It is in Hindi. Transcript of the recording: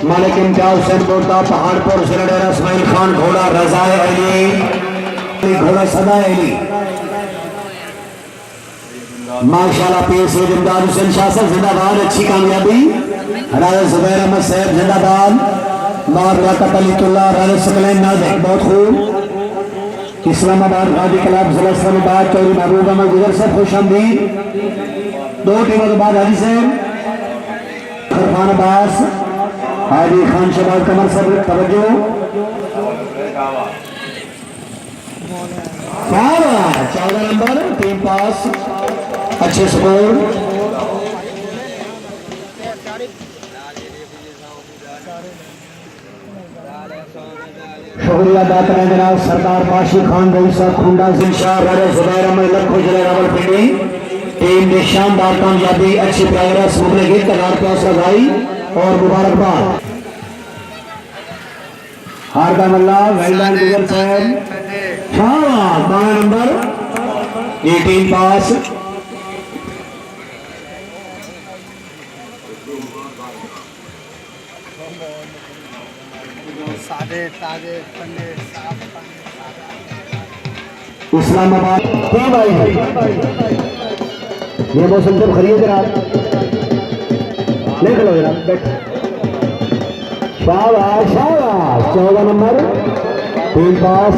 मालिक इम्तियाज हुसैन बोलता पहाड़पुर सिलडेरा इस्माइल खान घोड़ा रजाए अली घोड़ा सदा अली माशाल्लाह पेश है इमदाद हुसैन शासन जिंदाबाद। अच्छी कामयाबी राजा जुबैर अहमद सैयद जिंदाबाद। मार लियाकत अलीतुल्लाह राजा सकलैन नाज़िक बहुत खूब। इस्लामाबाद गाजी क्लब जिला इस्लामाबाद चौधरी महबूब अहमद गुजर से खुश आमदीद। दो टीमों के बाद हाजी सैन फरमान अब्बास हाजी खान शहबाज कमर सब तवज्जो 14 नंबर टीम पास अच्छे स्कोर। शुक्रिया अदा करें जनाब सरदार पाशी खान रईसा खुंडा जिलशाह राजा जुबैर अहमद लखो जिला रावलपिंडी टीम ने शानदार कामयाबी अच्छी प्रोग्रेस मुबले गीत कगार पे लगाई और मुबारकबाद। हारदा मल्ला वेलडन गुजर साहब 12 नंबर ये टीम पास। इस्लामाबाद टीम आई है ये मौसम जब खरीद जनाब देख लो जनाब बैठ शाबाश शाबाश 14 नंबर टीम पास।